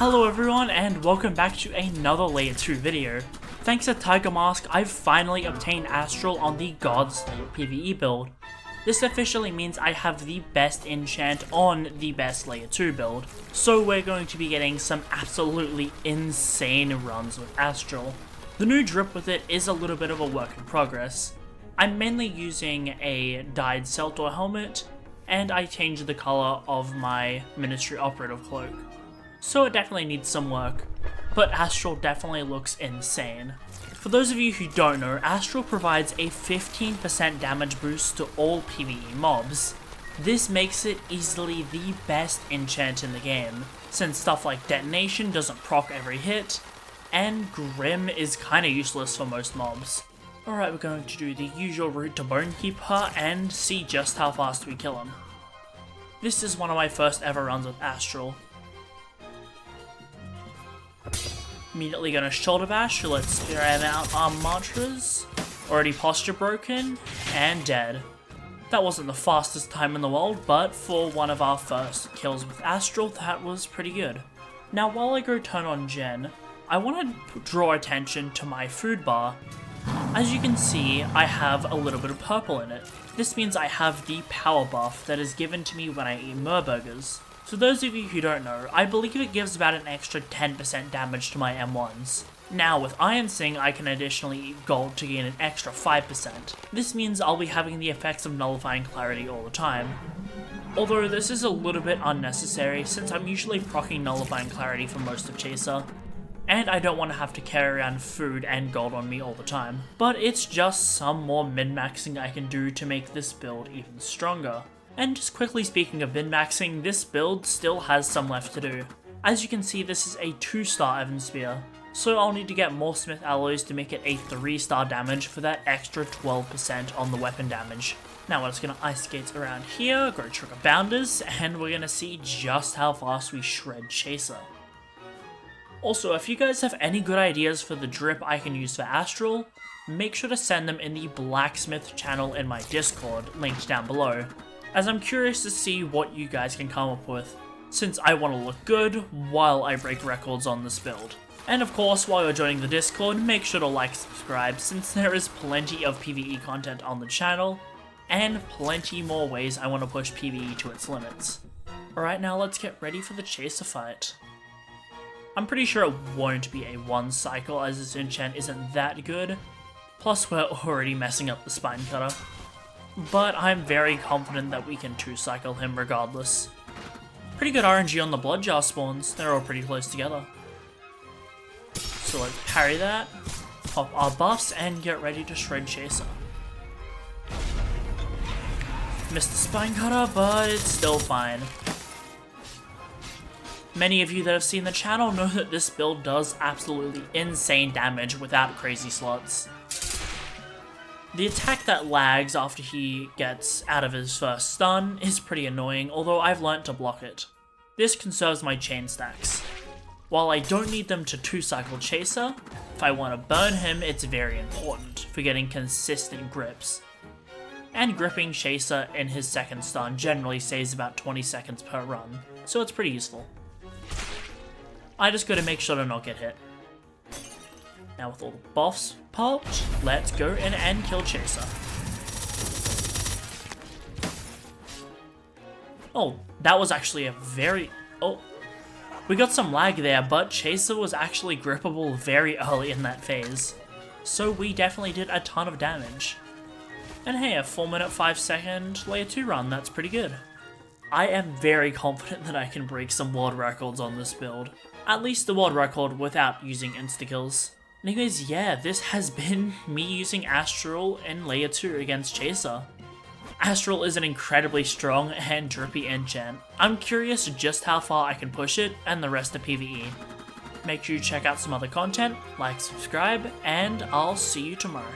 Hello everyone and welcome back to another Layer 2 video. Thanks to Tiger Mask, I've finally obtained Astral on the God Slayer PVE build. This officially means I have the best enchant on the best Layer 2 build, so we're going to be getting some absolutely insane runs with Astral. The new drip with it is a little bit of a work in progress. I'm mainly using a dyed Centaur helmet, and I changed the colour of my Ministry Operative cloak. So it definitely needs some work, but Astral definitely looks insane. For those of you who don't know, Astral provides a 15% damage boost to all PvE mobs. This makes it easily the best enchant in the game, since stuff like Detonation doesn't proc every hit, and Grim is kinda useless for most mobs. Alright, we're going to do the usual route to Bonekeeper and see just how fast we kill him. This is one of my first ever runs with Astral. Immediately gonna shoulder bash, let's spam out our mantras. Already posture broken, and dead. That wasn't the fastest time in the world, but for one of our first kills with Astral, that was pretty good. Now while I go turn on Jen, I want to draw attention to my food bar. As you can see, I have a little bit of purple in it. This means I have the power buff that is given to me when I eat Murburgers. So those of you who don't know, I believe it gives about an extra 10% damage to my M1s. Now with Iron Sing, I can additionally eat gold to gain an extra 5%. This means I'll be having the effects of nullifying clarity all the time. Although this is a little bit unnecessary since I'm usually proccing nullifying clarity for most of Chaser, and I don't want to have to carry around food and gold on me all the time. But it's just some more min-maxing I can do to make this build even stronger. And just quickly speaking of min-maxing, this build still has some left to do. As you can see, this is a 2-star Evan Spear, so I'll need to get more Smith alloys to make it a 3-star damage for that extra 12% on the weapon damage. Now we're just gonna ice skate around here, go trigger bounders, and we're gonna see just how fast we shred Chaser. Also, if you guys have any good ideas for the drip I can use for Astral, make sure to send them in the Blacksmith channel in my Discord, linked down below, as I'm curious to see what you guys can come up with, since I want to look good while I break records on this build. And of course, while you're joining the Discord, make sure to like and subscribe, since there is plenty of PvE content on the channel, and plenty more ways I want to push PvE to its limits. Alright, now let's get ready for the Chaser fight. I'm pretty sure it won't be a 1 cycle as this enchant isn't that good, plus we're already messing up the Spine Cutter. But I'm very confident that we can 2-cycle him regardless. Pretty good RNG on the Blood Jar spawns, they're all pretty close together. So let's parry that, pop our buffs, and get ready to shred Chaser. Missed the Spine Cutter, but it's still fine. Many of you that have seen the channel know that this build does absolutely insane damage without crazy slots. The attack that lags after he gets out of his first stun is pretty annoying, although I've learnt to block it. This conserves my chain stacks. While I don't need them to 2-cycle Chaser, if I want to burn him, it's very important for getting consistent grips. And gripping Chaser in his second stun generally saves about 20 seconds per run, so it's pretty useful. I just gotta make sure to not get hit. Now with all the buffs popped, let's go in and kill Chaser. Oh, that was actually a very... Oh, we got some lag there, but Chaser was actually grippable very early in that phase. So we definitely did a ton of damage. And hey, a 4-minute 5-second Layer 2 run, that's pretty good. I am very confident that I can break some world records on this build. At least the world record without using insta-kills. Anyways, yeah, this has been me using Astral in Layer 2 against Chaser. Astral is an incredibly strong and drippy enchant. I'm curious just how far I can push it and the rest of PvE. Make sure you check out some other content, like, subscribe, and I'll see you tomorrow.